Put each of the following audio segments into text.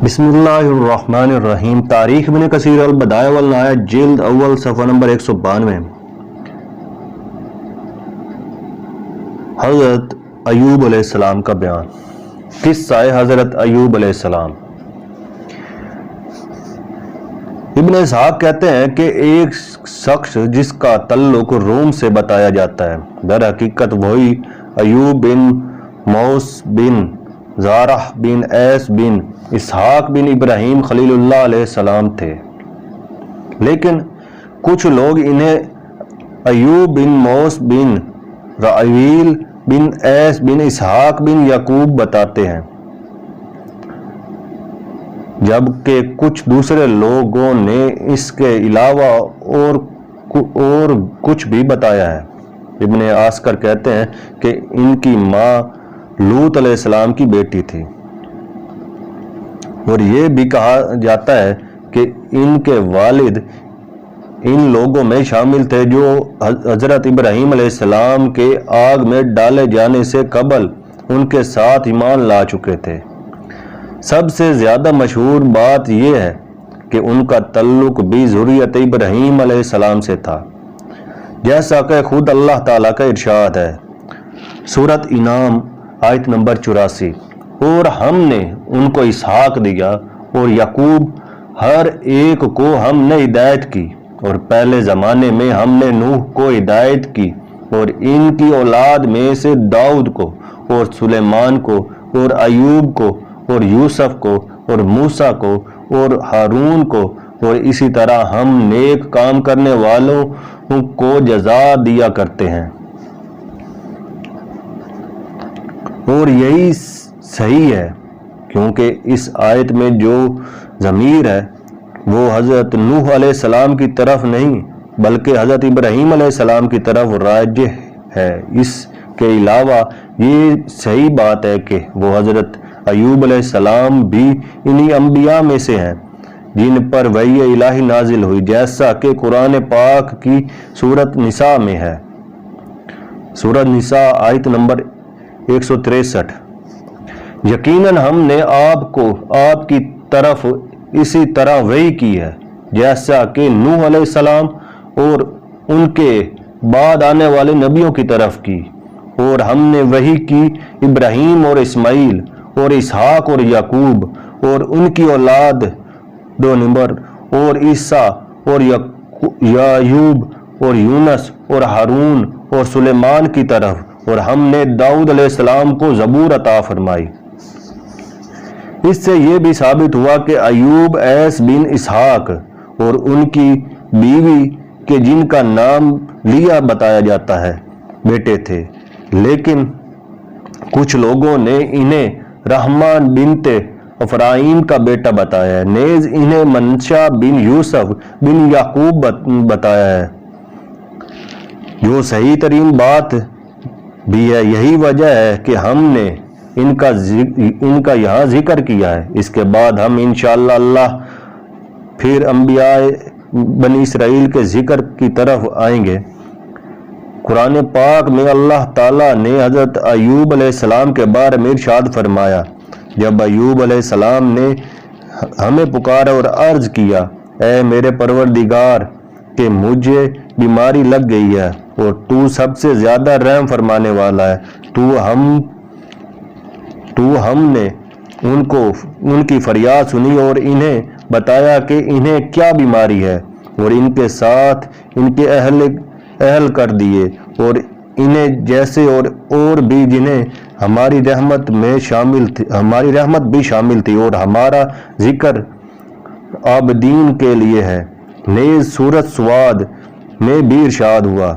بسم اللہ الرحمن الرحیم۔ تاریخ ابن کثیر البدایہ والنہایہ جلد اول صفحہ نمبر 192۔ حضرت ایوب علیہ السلام کا بیان۔ قصہ حضرت ایوب علیہ السلام۔ ابن اسحاق کہتے ہیں کہ ایک شخص جس کا تعلق روم سے بتایا جاتا ہے، در حقیقت وہی ایوب بن موس بن زارہ بن ایس بن اسحاق بن ابراہیم خلیل اللہ علیہ السلام تھے، لیکن کچھ لوگ انہیں ایوب بن موس بن رعویل بن ایس بن اسحاق بن یعقوب بتاتے ہیں، جبکہ کچھ دوسرے لوگوں نے اس کے علاوہ اور کچھ بھی بتایا ہے۔ ابن عسکر کہتے ہیں کہ ان کی ماں لوط علیہ السلام کی بیٹی تھی، اور یہ بھی کہا جاتا ہے کہ ان کے والد ان لوگوں میں شامل تھے جو حضرت ابراہیم علیہ السلام کے آگ میں ڈالے جانے سے قبل ان کے ساتھ ایمان لا چکے تھے۔ سب سے زیادہ مشہور بات یہ ہے کہ ان کا تعلق بھی ذریت ابراہیم علیہ السلام سے تھا، جیسا کہ خود اللہ تعالیٰ کا ارشاد ہے، سورۃ انعام آیت نمبر 84۔ اور ہم نے ان کو اسحاق دیا اور یعقوب، ہر ایک کو ہم نے ہدایت کی، اور پہلے زمانے میں ہم نے نوح کو ہدایت کی، اور ان کی اولاد میں سے داؤد کو اور سلیمان کو اور ایوب کو اور یوسف کو اور موسیٰ کو اور ہارون کو، اور اسی طرح ہم نیک کام کرنے والوں کو جزا دیا کرتے ہیں۔ اور یہی صحیح ہے، کیونکہ اس آیت میں جو ضمیر ہے وہ حضرت نوح علیہ السلام کی طرف نہیں بلکہ حضرت ابراہیم علیہ السلام کی طرف راجع ہے۔ اس کے علاوہ یہ صحیح بات ہے کہ وہ حضرت ایوب علیہ السلام بھی انہی انبیاء میں سے ہیں جن پر وحی الہی نازل ہوئی، جیسا کہ قرآن پاک کی سورۃ نساء میں ہے، سورۃ نساء آیت نمبر 163۔ یقیناً ہم نے آپ کی طرف اسی طرح وحی کی ہے جیسا کہ نوح علیہ السلام اور ان کے بعد آنے والے نبیوں کی طرف کی، اور ہم نے وحی کی ابراہیم اور اسماعیل اور اسحاق اور یعقوب اور ان کی اولاد 2 نمبر اور عیسیٰ اور یعقوب اور یونس اور ہارون اور سلیمان کی طرف، اور ہم نے داؤد علیہ السلام کو زبور عطا فرمائی۔ اس سے یہ بھی ثابت ہوا کہ ایوب ایس بن اسحاق اور ان کی بیوی کے جن کا نام لیا بتایا جاتا ہے بیٹے تھے، لیکن کچھ لوگوں نے انہیں رحمان بنت افرائیم کا بیٹا بتایا ہے، نیز انہیں منشا بن یوسف بن یعقوب بتایا ہے، جو صحیح ترین بات بھی ہے۔ یہی وجہ ہے کہ ہم نے ان کا یہاں ذکر کیا ہے۔ اس کے بعد ہم انشاءاللہ اللہ پھر انبیاء بنی اسرائیل کے ذکر کی طرف آئیں گے۔ قرآن پاک میں اللہ تعالیٰ نے حضرت ایوب علیہ السلام کے بارے میں ارشاد فرمایا، جب ایوب علیہ السلام نے ہمیں پکارا اور عرض کیا، اے میرے پروردگار کہ مجھے بیماری لگ گئی ہے اور تو سب سے زیادہ رحم فرمانے والا ہے، تو ہم نے ان کی فریاد سنی اور انہیں بتایا کہ انہیں کیا بیماری ہے، اور ان کے ساتھ ان کے اہل کر دیے، اور انہیں جیسے اور بھی جنہیں ہماری رحمت بھی شامل تھی، اور ہمارا ذکر عابدین کے لیے ہے۔ نیز سورۃ سواد میں بھی ارشاد ہوا،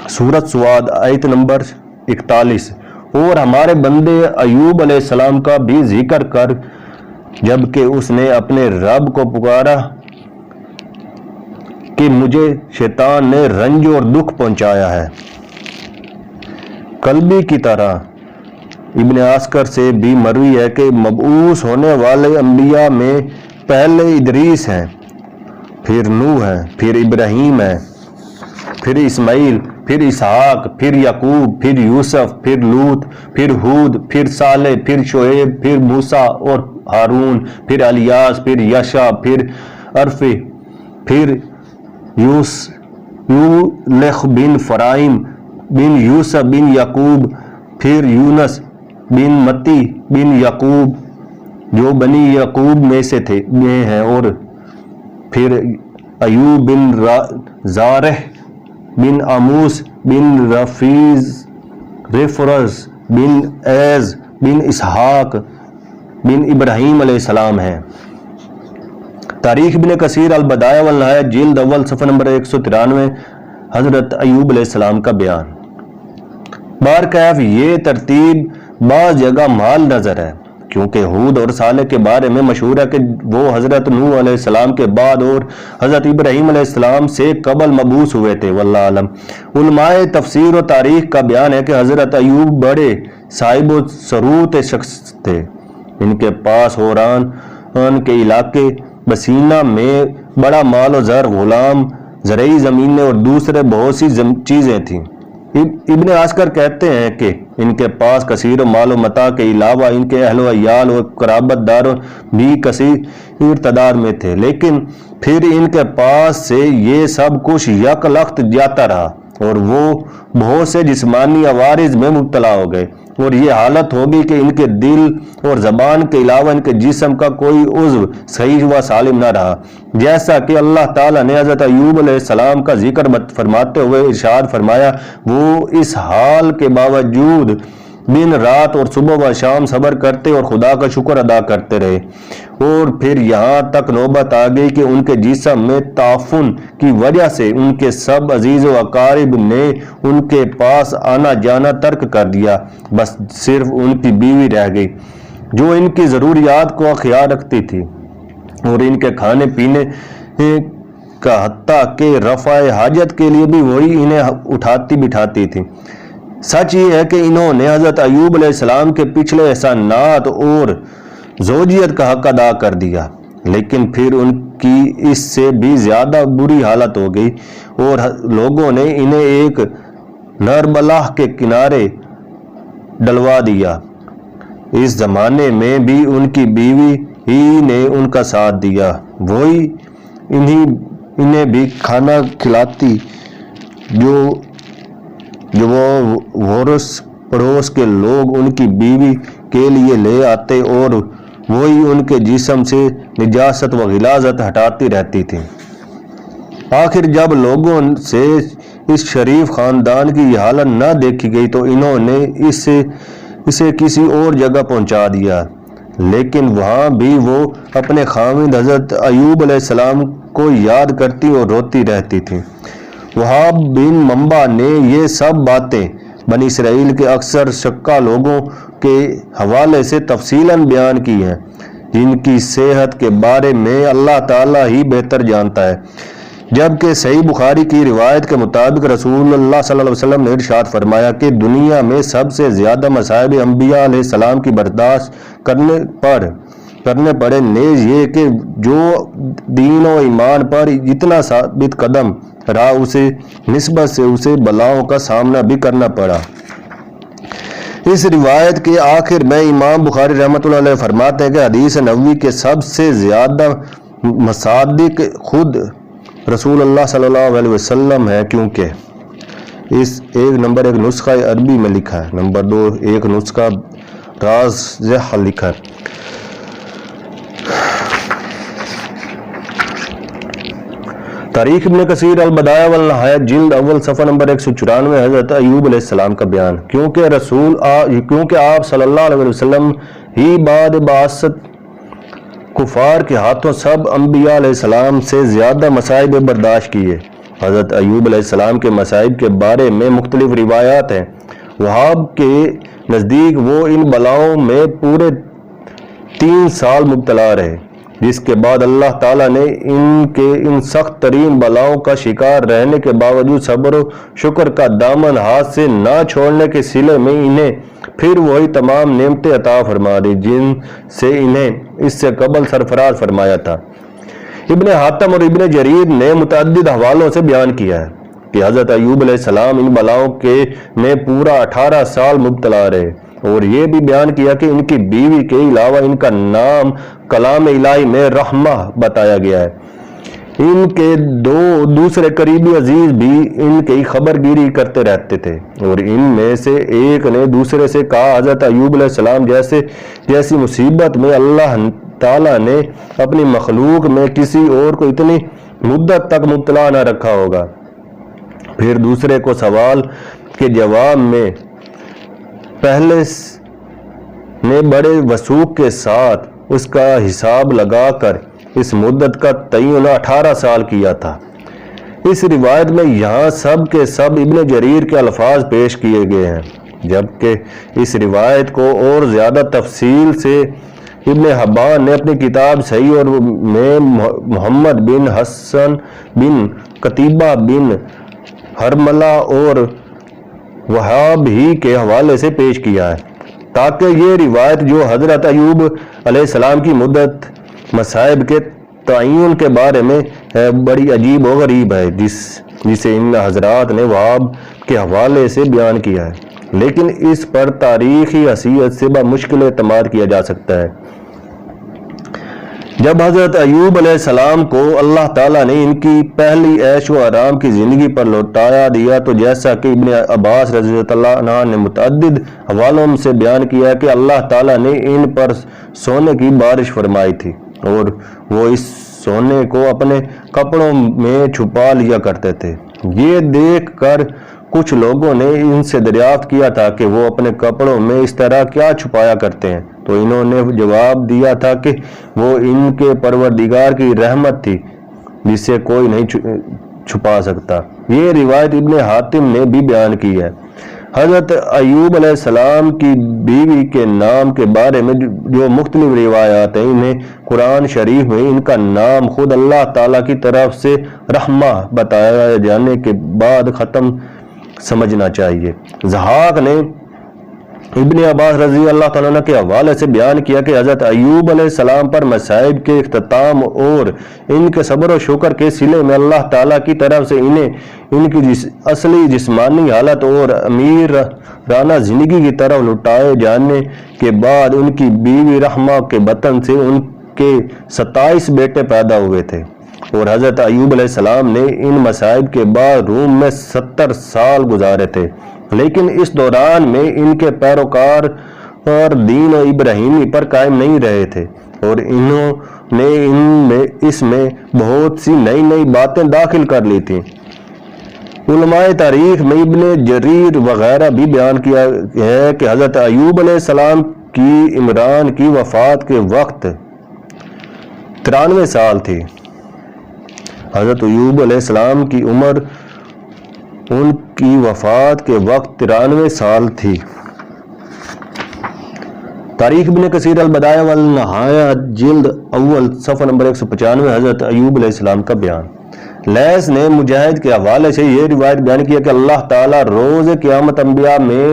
سورۃ سواد آیت نمبر 41، اور ہمارے بندے ایوب علیہ السلام کا بھی ذکر کر، جبکہ اس نے اپنے رب کو پکارا کہ مجھے شیطان نے رنج اور دکھ پہنچایا ہے۔ کلبی کی طرح ابن عسکر سے بھی مروی ہے کہ مبعوث ہونے والے انبیاء میں پہلے ادریس ہیں، پھر نوح ہے، پھر ابراہیم ہے، پھر اسماعیل، پھر اسحاق، پھر یعقوب، پھر یوسف، پھر لوط، پھر ہود، پھر صالح، پھر شعیب، پھر موسیٰ اور ہارون، پھر الیاس، پھر یشع، پھر عرفے، پھر یولخ بن فرائم بن یوسف بن یعقوب، پھر یونس بن متی بن یعقوب جو بنی یعقوب میں سے ہیں، اور پھر ایوب بن زارح بن عموس بن رفرز بن ایز بن اسحاق بن ابراہیم علیہ السلام ہیں۔ تاریخ ابن کثیر البدایہ والنہایہ جلد اول صفحہ نمبر 193 حضرت ایوب علیہ السلام کا بیان۔ بارکیف یہ ترتیب بعض جگہ مال نظر ہے، کیونکہ ہود اور صالح کے بارے میں مشہور ہے کہ وہ حضرت نوح علیہ السلام کے بعد اور حضرت ابراہیم علیہ السلام سے قبل مبعوث ہوئے تھے، واللہ اعلم۔ علماء تفسیر و تاریخ کا بیان ہے کہ حضرت ایوب بڑے صاحب و ثروت شخص تھے۔ ان کے پاس ہوران کے علاقے بسینا میں بڑا مال و زر، غلام، زرعی زمینیں اور دوسرے بہت سی چیزیں تھیں۔ ابن عسکر کہتے ہیں کہ ان کے پاس کثیر و مال و متاع کے علاوہ ان کے اہل و عیال اور قرابت دار بھی کثیر تعداد میں تھے، لیکن پھر ان کے پاس سے یہ سب کچھ یک لخت جاتا رہا اور وہ بہت سے جسمانی عوارض میں مبتلا ہو گئے، اور یہ حالت ہوگی کہ ان کے دل اور زبان کے علاوہ ان کے جسم کا کوئی عضو صحیح و سالم نہ رہا، جیسا کہ اللہ تعالیٰ نے حضرت ایوب علیہ السلام کا ذکر فرماتے ہوئے ارشاد فرمایا، وہ اس حال کے باوجود دن رات اور صبح و شام صبر کرتے اور خدا کا شکر ادا کرتے رہے، اور پھر یہاں تک نوبت آ گئی کہ ان کے جسم میں تعفن کی وجہ سے ان کے سب عزیز و اقارب نے ان کے پاس آنا جانا ترک کر دیا، بس صرف ان کی بیوی رہ گئی جو ان کی ضروریات کو خیال رکھتی تھی اور ان کے کھانے پینے کا حتیٰ کہ رفع حاجت کے لیے بھی وہی انہیں اٹھاتی بٹھاتی تھی۔ سچ یہ ہے کہ انہوں نے حضرت ایوب علیہ السلام کے پچھلے احسانات اور زوجیت کا حق ادا کر دیا، لیکن پھر ان کی اس سے بھی زیادہ بری حالت ہو گئی اور لوگوں نے انہیں ایک نربلاہ کے کنارے ڈلوا دیا۔ اس زمانے میں بھی ان کی بیوی ہی نے ان کا ساتھ دیا، وہی انہیں بھی کھانا کھلاتی جو وہ ورث پڑوس کے لوگ ان کی بیوی کے لیے لے آتے، اور وہی ان کے جسم سے نجاست و غلاظت ہٹاتی رہتی تھی۔ آخر جب لوگوں سے اس شریف خاندان کی یہ حالت نہ دیکھی گئی تو انہوں نے اسے کسی اور جگہ پہنچا دیا، لیکن وہاں بھی وہ اپنے خاوند حضرت ایوب علیہ السلام کو یاد کرتی اور روتی رہتی تھی۔ وہاب بن منبع نے یہ سب باتیں بنی اسرائیل کے اکثر شکا لوگوں کے حوالے سے تفصیلاً بیان کی ہیں، جن کی صحت کے بارے میں اللہ تعالیٰ ہی بہتر جانتا ہے، جبکہ صحیح بخاری کی روایت کے مطابق رسول اللہ صلی اللہ علیہ وسلم نے ارشاد فرمایا کہ دنیا میں سب سے زیادہ مصائب انبیاء علیہ السلام کی برداشت کرنے پڑے، نیز یہ کہ جو دین و ایمان پر جتنا ثابت قدم رہا اسے نسبت سے اسے بلاؤں کا سامنا بھی کرنا پڑا۔ اس روایت کے آخر میں امام بخاری رحمۃ اللہ علیہ فرماتے ہیں کہ حدیث نبوی کے سب سے زیادہ مصادق خود رسول اللہ صلی اللہ علیہ وسلم ہے، کیونکہ اس ایک نسخہ عربی میں لکھا ہے، نمبر 2 ایک نسخہ راضح لکھا ہے۔ تاریخ ابن کثیر البدایہ والنہایہ جلد اول صفحہ نمبر 194 حضرت ایوب علیہ السلام کا بیان۔ کیونکہ آپ صلی اللہ علیہ وسلم ہی بعد بعثت کفار کے ہاتھوں سب انبیاء علیہ السلام سے زیادہ مصائب برداشت کیے۔ حضرت ایوب علیہ السلام کے مصائب کے بارے میں مختلف روایات ہیں۔ وہاب کے نزدیک وہ ان بلاؤں میں پورے 3 سال مبتلا رہے، جس کے بعد اللہ تعالیٰ نے ان کے ان سخت ترین بلاؤں کا شکار رہنے کے باوجود صبر و شکر کا دامن ہاتھ سے نہ چھوڑنے کے صلے میں انہیں پھر وہی تمام نعمتیں عطا فرما دی جن سے انہیں اس سے قبل سرفراز فرمایا تھا۔ ابن حاتم اور ابن جریر نے متعدد حوالوں سے بیان کیا ہے کہ حضرت ایوب علیہ السلام ان بلاؤں کے میں پورا 18 سال مبتلا رہے، اور یہ بھی بیان کیا کہ ان کی بیوی کے علاوہ ان کا نام کلام الہی میں رحمہ بتایا گیا ہے۔ ان کے دوسرے قریبی عزیز بھی ان کی خبر گیری کرتے رہتے تھے، اور ان میں سے ایک نے دوسرے سے کہا، حضرت ایوب علیہ السلام جیسی مصیبت میں اللہ تعالیٰ نے اپنی مخلوق میں کسی اور کو اتنی مدت تک مبتلا نہ رکھا ہوگا۔ پھر دوسرے کو سوال کے جواب میں پہلے نے بڑے وثوق کے ساتھ اس کا حساب لگا کر اس مدت کا تعین 18 سال کیا تھا۔ اس روایت میں یہاں سب کے سب ابن جریر کے الفاظ پیش کیے گئے ہیں، جبکہ اس روایت کو اور زیادہ تفصیل سے ابن حبان نے اپنی کتاب صحیح اور میں محمد بن حسن بن قتیبہ بن حرملہ اور وہاب ہی کے حوالے سے پیش کیا ہے، تاکہ یہ روایت جو حضرت ایوب علیہ السلام کی مدت مصائب کے تعین کے بارے میں بڑی عجیب و غریب ہے، جسے ان حضرات نے وہاب کے حوالے سے بیان کیا ہے، لیکن اس پر تاریخی حیثیت سے بمشکل اعتماد کیا جا سکتا ہے۔ جب حضرت ایوب علیہ السلام کو اللہ تعالیٰ نے ان کی پہلی عیش و آرام کی زندگی پر لوٹایا دیا تو جیسا کہ ابن عباس رضی اللہ عنہ نے متعدد حوالوں سے بیان کیا کہ اللہ تعالیٰ نے ان پر سونے کی بارش فرمائی تھی، اور وہ اس سونے کو اپنے کپڑوں میں چھپا لیا کرتے تھے۔ یہ دیکھ کر کچھ لوگوں نے ان سے دریافت کیا تھا کہ وہ اپنے کپڑوں میں اس طرح کیا چھپایا کرتے ہیں، تو انہوں نے جواب دیا تھا کہ وہ ان کے پروردگار کی رحمت تھی جسے کوئی نہیں چھپا سکتا۔ یہ روایت ابن حاتم نے بھی بیان کی ہے۔ حضرت ایوب علیہ السلام کی بیوی کے نام کے بارے میں جو مختلف روایات ہیں، انہیں قرآن شریف میں ان کا نام خود اللہ تعالیٰ کی طرف سے رحمہ بتایا جانے کے بعد ختم سمجھنا چاہیے۔ ضحاک نے ابن عباس رضی اللہ تعالیٰ عنہ کے حوالے سے بیان کیا کہ حضرت ایوب علیہ السلام پر مصائب کے اختتام اور ان کے صبر و شکر کے صلے میں اللہ تعالیٰ کی طرف سے انہیں ان کی اصلی جسمانی حالت اور امیرانہ زندگی کی طرف لوٹائے جانے کے بعد ان کی بیوی رحمہ کے بطن سے ان کے 27 بیٹے پیدا ہوئے تھے، اور حضرت ایوب علیہ السلام نے ان مصائب کے بعد روم میں 70 سال گزارے تھے، لیکن اس دوران میں ان کے پیروکار اور دین ابراہیمی پر قائم نہیں رہے تھے، اور انہوں نے اس میں بہت سی نئی باتیں داخل کر لی تھیں۔ علماء تاریخ میں ابن جریر وغیرہ بھی بیان کیا ہے کہ حضرت ایوب علیہ السلام کی عمران کی وفات کے وقت 93 سال تھی۔ حضرت ایوب علیہ السلام کی عمر ان کی وفات کے وقت 93 سال تھی۔ تاریخ ابن کثیر البدایہ والنہایہ جلد اول صفحہ نمبر 195 حضرت ایوب علیہ السلام کا بیان۔ لیث نے مجاہد کے حوالے سے یہ روایت بیان کیا کہ اللہ تعالیٰ روز قیامت انبیاء میں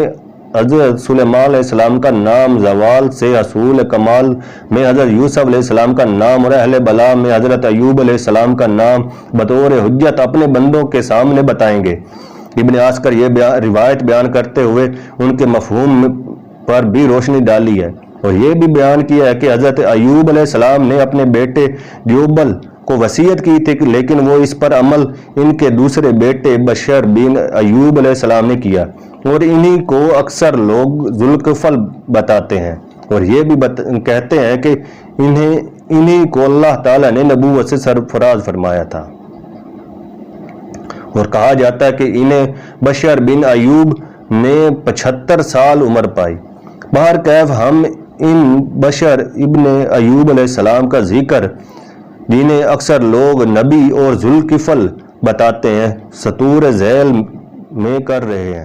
حضرت سلیمان علیہ السلام کا نام، زوال سے حصول کمال میں حضرت یوسف علیہ السلام کا نام اور اہل بلا میں حضرت ایوب علیہ السلام کا نام بطور حجت اپنے بندوں کے سامنے بتائیں گے۔ ابن عسکر یہ روایت بیان کرتے ہوئے ان کے مفہوم پر بھی روشنی ڈالی ہے، اور یہ بھی بیان کیا ہے کہ حضرت ایوب علیہ السلام نے اپنے بیٹے جوبل کو وصیت کی تھی، لیکن وہ اس پر عمل ان کے دوسرے بیٹے بشر بن ایوب علیہ السلام نے کیا، اور انہی کو اکثر لوگ ذوالکفل بتاتے ہیں، اور یہ بھی کہتے ہیں کہ انہی کو اللہ تعالیٰ نے نبوت سے سرفراز فرمایا تھا، اور کہا جاتا ہے کہ انہیں بشر بن ایوب نے 75 سال عمر پائی۔ بہرکیف ہم ان بشر ابن ایوب علیہ السلام کا ذکر جنہیں اکثر لوگ نبی اور ذوالکفل بتاتے ہیں سطور ذیل میں کر رہے ہیں۔